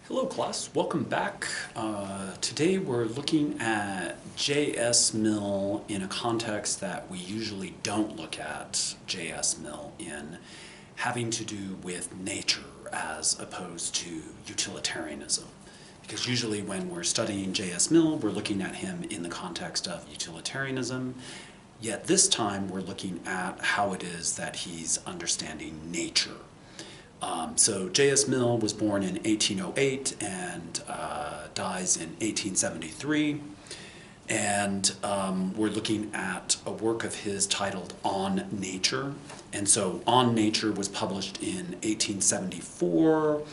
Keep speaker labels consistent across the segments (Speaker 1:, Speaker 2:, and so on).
Speaker 1: Hello class, welcome back. Today we're looking at J.S. Mill in a context that we usually don't look at J.S. Mill in, having to do with nature as opposed to utilitarianism. Because usually when we're studying J.S. Mill, we're looking at him in the context of utilitarianism, yet this time we're looking at how it is that he's understanding nature. So J.S. Mill was born in 1808 and dies in 1873. And we're looking at a work of his titled On Nature. And so On Nature was published in 1874.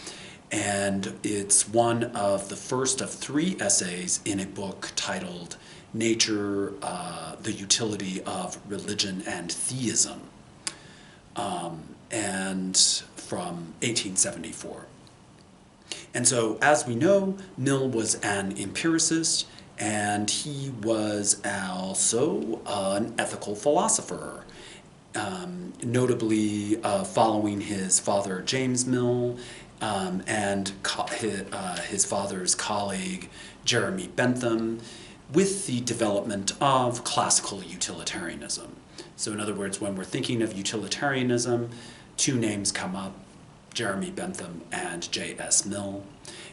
Speaker 1: And it's one of the first of three essays in a book titled Nature, the Utility of Religion and Theism. And from 1874. And so, as we know, Mill was an empiricist, and he was also an ethical philosopher, notably following his father James Mill and his father's colleague Jeremy Bentham, with the development of classical utilitarianism. So in other words, when we're thinking of utilitarianism, two names come up, Jeremy Bentham and J.S. Mill.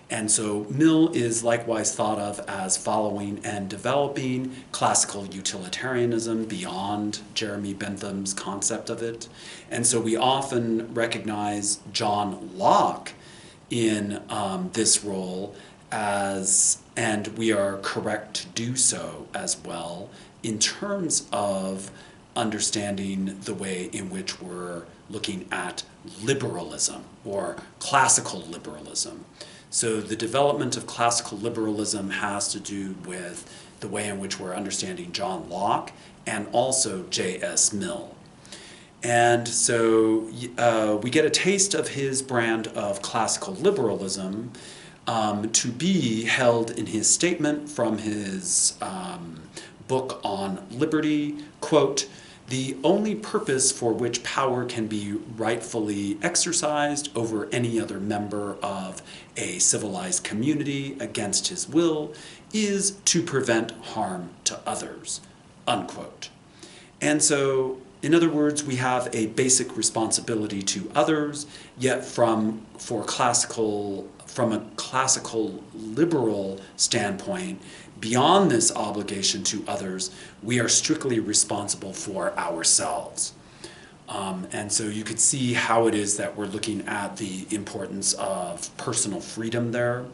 Speaker 1: And so Mill is likewise thought of as following and developing classical utilitarianism beyond Jeremy Bentham's concept of it. And so we often recognize John Locke in this role as, and we are correct to do so as well, in terms of understanding the way in which we're looking at liberalism or classical liberalism. So the development of classical liberalism has to do with the way in which we're understanding John Locke and also J.S. Mill. And so we get a taste of his brand of classical liberalism to be held in his statement from his book on liberty, quote, "The only purpose for which power can be rightfully exercised over any other member of a civilized community against his will is to prevent harm to others," unquote. And so, in other words, we have a basic responsibility to others, yet from a classical liberal standpoint, beyond this obligation to others, we are strictly responsible for ourselves. And so you could see how it is that we're looking at the importance of personal freedom there.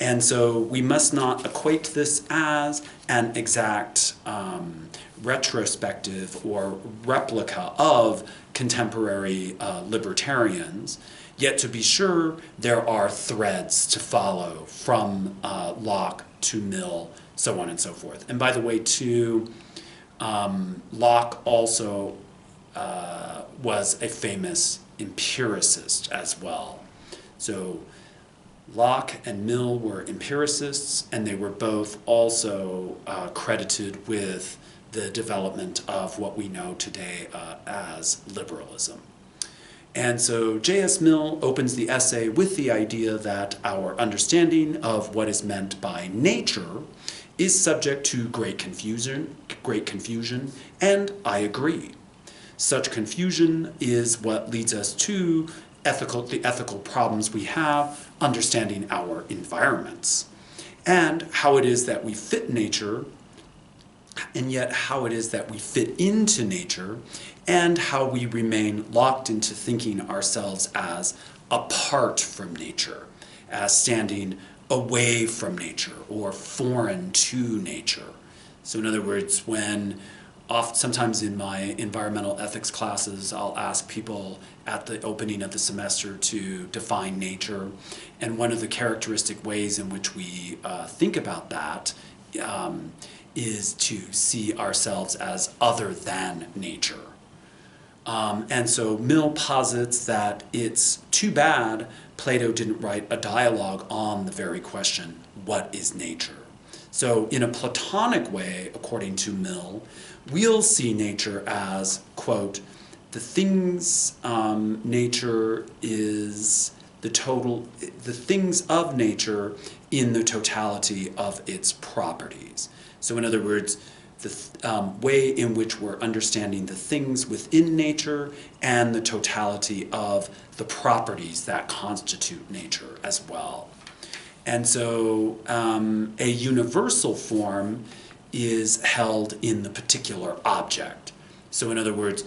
Speaker 1: And so we must not equate this as an exact retrospective or replica of contemporary libertarians. Yet to be sure, there are threads to follow from Locke to Mill, so on and so forth. And by the way, too, Locke also was a famous empiricist as well. So Locke and Mill were empiricists, and they were both also credited with the development of what we know today as liberalism. And so J.S. Mill opens the essay with the idea that our understanding of what is meant by nature is subject to great confusion, and I agree. Such confusion is what leads us to the ethical problems we have understanding our environments, and how it is that we fit nature, and yet how it is that we fit into nature, and how we remain locked into thinking ourselves as apart from nature, as standing away from nature or foreign to nature. So in other words, sometimes in my environmental ethics classes, I'll ask people at the opening of the semester to define nature, and one of the characteristic ways in which we think about that is to see ourselves as other than nature. And so Mill posits that it's too bad Plato didn't write a dialogue on the very question, what is nature? So in a Platonic way, according to Mill, we'll see nature as, quote, the things nature is the things of nature in the totality of its properties. So in other words, the way in which we're understanding the things within nature and the totality of the properties that constitute nature as well. And so a universal form is held in the particular object. So in other words,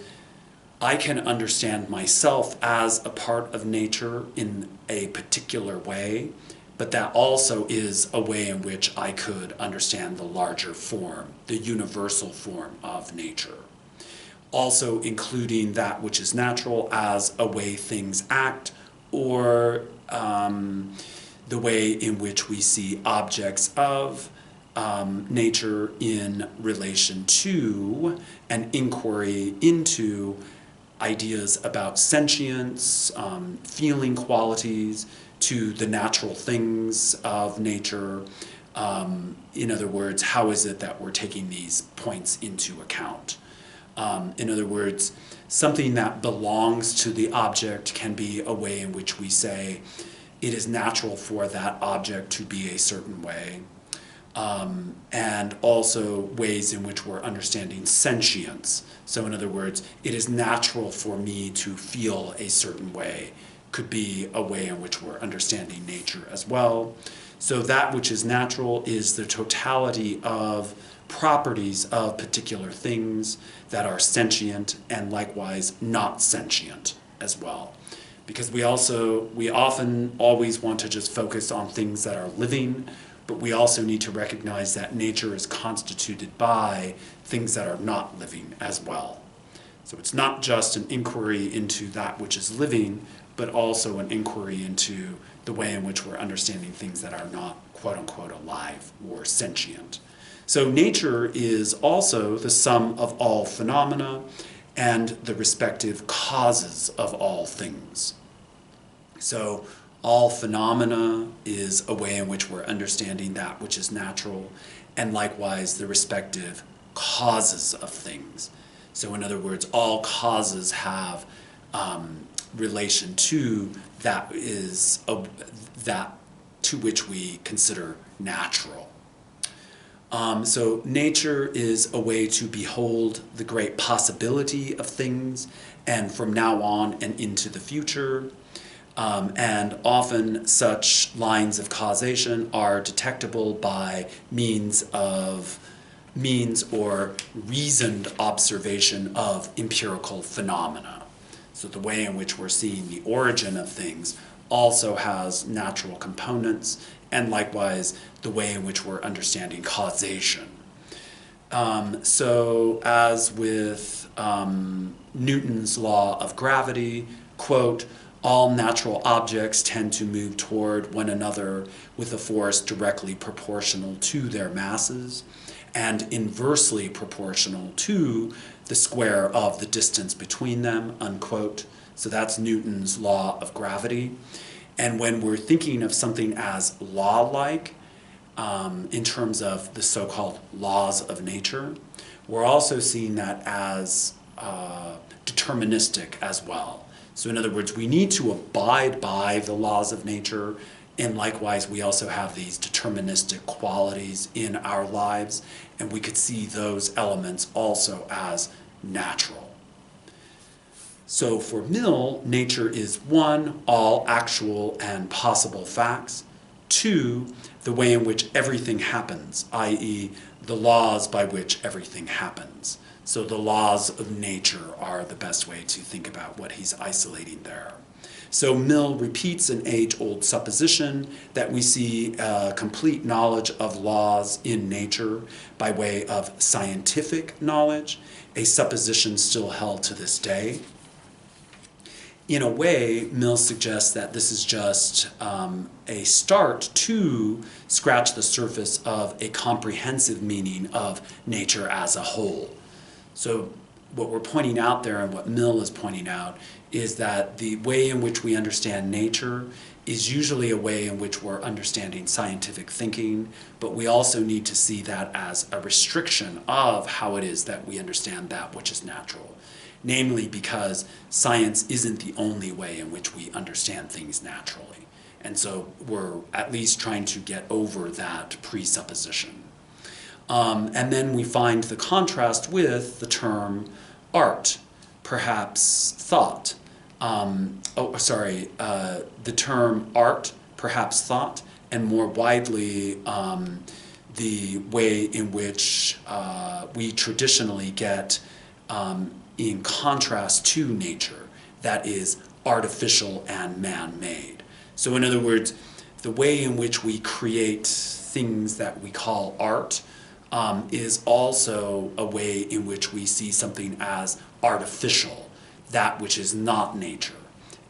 Speaker 1: I can understand myself as a part of nature in a particular way, but that also is a way in which I could understand the larger form, the universal form of nature. Also including that which is natural as a way things act, or the way in which we see objects of nature in relation to an inquiry into ideas about sentience, feeling qualities, to the natural things of nature. In other words, how is it that we're taking these points into account? In other words, something that belongs to the object can be a way in which we say it is natural for that object to be a certain way. And also ways in which we're understanding sentience. So in other words, it is natural for me to feel a certain way, could be a way in which we're understanding nature as well. So that which is natural is the totality of properties of particular things that are sentient and likewise not sentient as well. Because we often always want to just focus on things that are living, but we also need to recognize that nature is constituted by things that are not living as well. So it's not just an inquiry into that which is living, but also an inquiry into the way in which we're understanding things that are not quote-unquote alive or sentient. So nature is also the sum of all phenomena and the respective causes of all things. So all phenomena is a way in which we're understanding that which is natural, and likewise the respective causes of things. So in other words, all causes have relation to that to which we consider natural. So nature is a way to behold the great possibility of things, and from now on and into the future. And often such lines of causation are detectable by means or reasoned observation of empirical phenomena. So the way in which we're seeing the origin of things also has natural components, and likewise the way in which we're understanding causation. So as with Newton's law of gravity, quote, all natural objects tend to move toward one another with a force directly proportional to their masses and inversely proportional to the square of the distance between them, unquote. So that's Newton's law of gravity. And when we're thinking of something as law-like, in terms of the so-called laws of nature, we're also seeing that as deterministic as well. So in other words, we need to abide by the laws of nature, and likewise we also have these deterministic qualities in our lives, and we could see those elements also as natural. So for Mill, nature is 1, all actual and possible facts, 2, the way in which everything happens, i.e. the laws by which everything happens. So the laws of nature are the best way to think about what he's isolating there. So Mill repeats an age-old supposition that we see complete knowledge of laws in nature by way of scientific knowledge, a supposition still held to this day. In a way, Mill suggests that this is just a start to scratch the surface of a comprehensive meaning of nature as a whole. So what we're pointing out there, and what Mill is pointing out, is that the way in which we understand nature is usually a way in which we're understanding scientific thinking, but we also need to see that as a restriction of how it is that we understand that which is natural. namely because science isn't the only way in which we understand things naturally. And so we're at least trying to get over that presupposition. And then we find the contrast with the term art, perhaps thought. The term art, perhaps thought, and more widely, the way in which we traditionally get in contrast to nature, that is artificial and man-made. So in other words, the way in which we create things that we call art is also a way in which we see something as artificial, that which is not nature.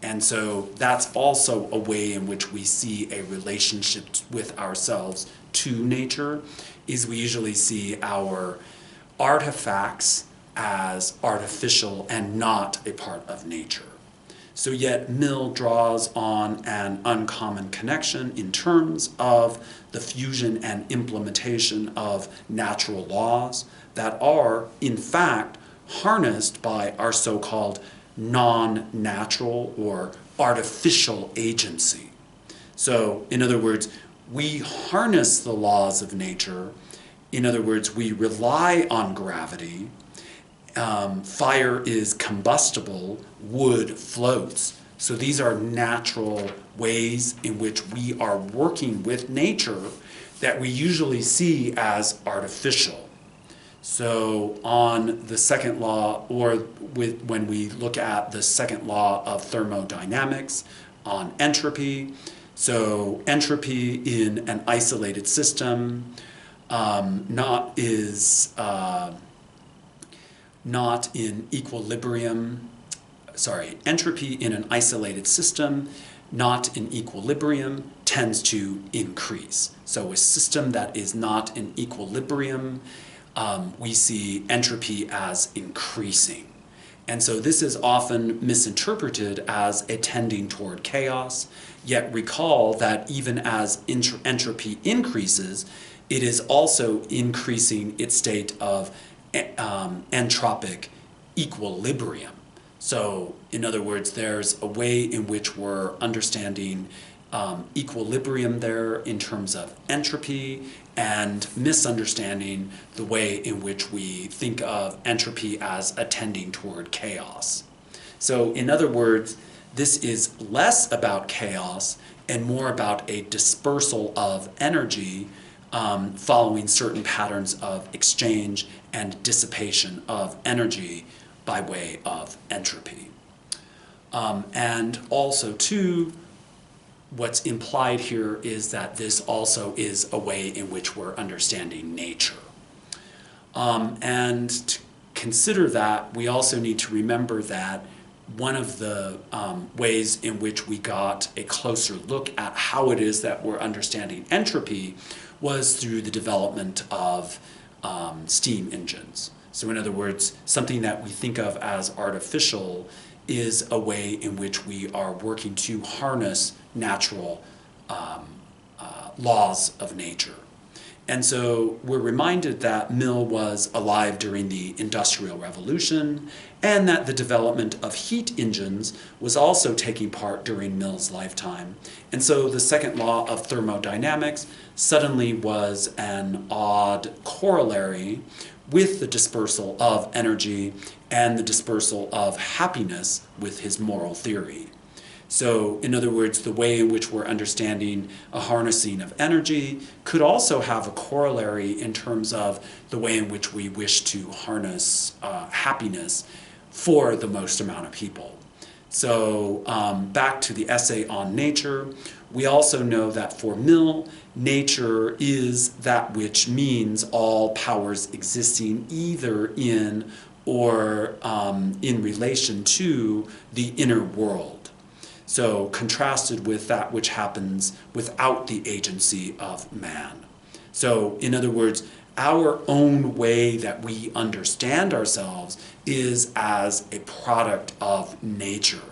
Speaker 1: And so that's also a way in which we see a relationship with ourselves to nature, is we usually see our artifacts as artificial and not a part of nature. So yet Mill draws on an uncommon connection in terms of the fusion and implementation of natural laws that are, in fact, harnessed by our so-called non-natural or artificial agency. So, in other words, we harness the laws of nature. In other words, we rely on gravity. Fire is combustible, wood floats. So these are natural ways in which we are working with nature that we usually see as artificial. So on the second law, or when we look at the second law of thermodynamics, on entropy, so entropy in an isolated system not in equilibrium, entropy in an isolated system, not in equilibrium, tends to increase. So a system that is not in equilibrium, we see entropy as increasing. And so this is often misinterpreted as a tending toward chaos, yet recall that even as entropy increases, it is also increasing its state of entropic equilibrium. So, in other words, there's a way in which we're understanding equilibrium there in terms of entropy, and misunderstanding the way in which we think of entropy as a tending toward chaos. So, in other words, this is less about chaos and more about a dispersal of energy following certain patterns of exchange and dissipation of energy by way of entropy. And also, too, what's implied here is that this also is a way in which we're understanding nature. And to consider that, we also need to remember that one of the ways in which we got a closer look at how it is that we're understanding entropy was through the development of steam engines. So in other words, something that we think of as artificial is a way in which we are working to harness natural laws of nature. And so we're reminded that Mill was alive during the Industrial Revolution, and that the development of heat engines was also taking part during Mill's lifetime. And so the second law of thermodynamics suddenly was an odd corollary with the dispersal of energy and the dispersal of happiness with his moral theory. So, in other words, the way in which we're understanding a harnessing of energy could also have a corollary in terms of the way in which we wish to harness happiness for the most amount of people. So, back to the essay on nature, we also know that for Mill, nature is that which means all powers existing either in or in relation to the inner world. So contrasted with that which happens without the agency of man. So in other words, our own way that we understand ourselves is as a product of nature.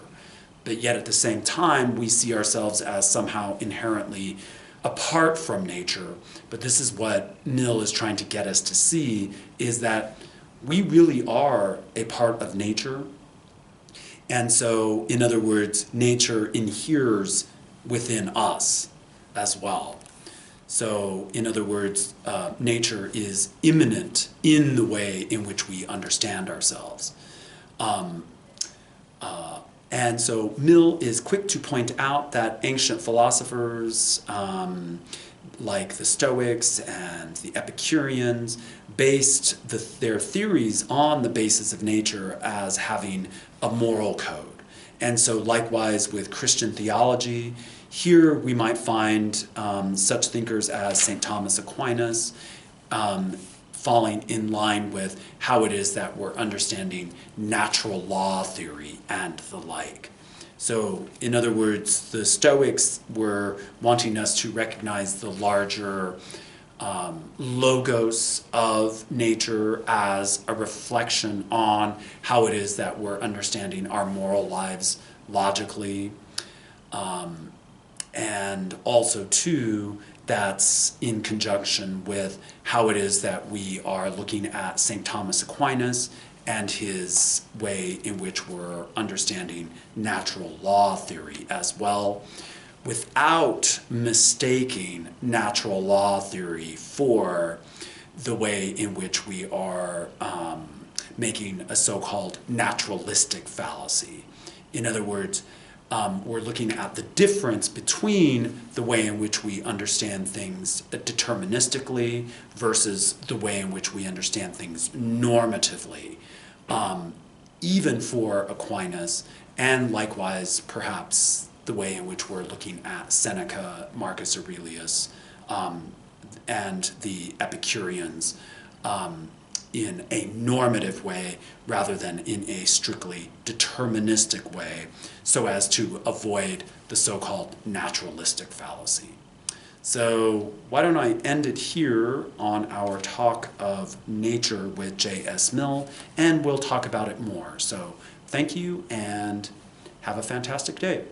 Speaker 1: But yet at the same time, we see ourselves as somehow inherently apart from nature. But this is what Mill is trying to get us to see, is that we really are a part of nature. And so, in other words, nature inheres within us as well. So, in other words, nature is immanent in the way in which we understand ourselves. And so Mill is quick to point out that ancient philosophers like the Stoics and the Epicureans based their theories on the basis of nature as having a moral code. And so likewise with Christian theology, here we might find such thinkers as St. Thomas Aquinas, falling in line with how it is that we're understanding natural law theory and the like. So, in other words, the Stoics were wanting us to recognize the larger logos of nature as a reflection on how it is that we're understanding our moral lives logically. And also, too, that's in conjunction with how it is that we are looking at St. Thomas Aquinas and his way in which we're understanding natural law theory as well, without mistaking natural law theory for the way in which we are making a so-called naturalistic fallacy. In other words, we're looking at the difference between the way in which we understand things deterministically versus the way in which we understand things normatively, even for Aquinas, and likewise perhaps the way in which we're looking at Seneca, Marcus Aurelius, and the Epicureans in a normative way rather than in a strictly deterministic way, so as to avoid the so-called naturalistic fallacy. So why don't I end it here on our talk of nature with J.S. Mill, and we'll talk about it more. So thank you and have a fantastic day.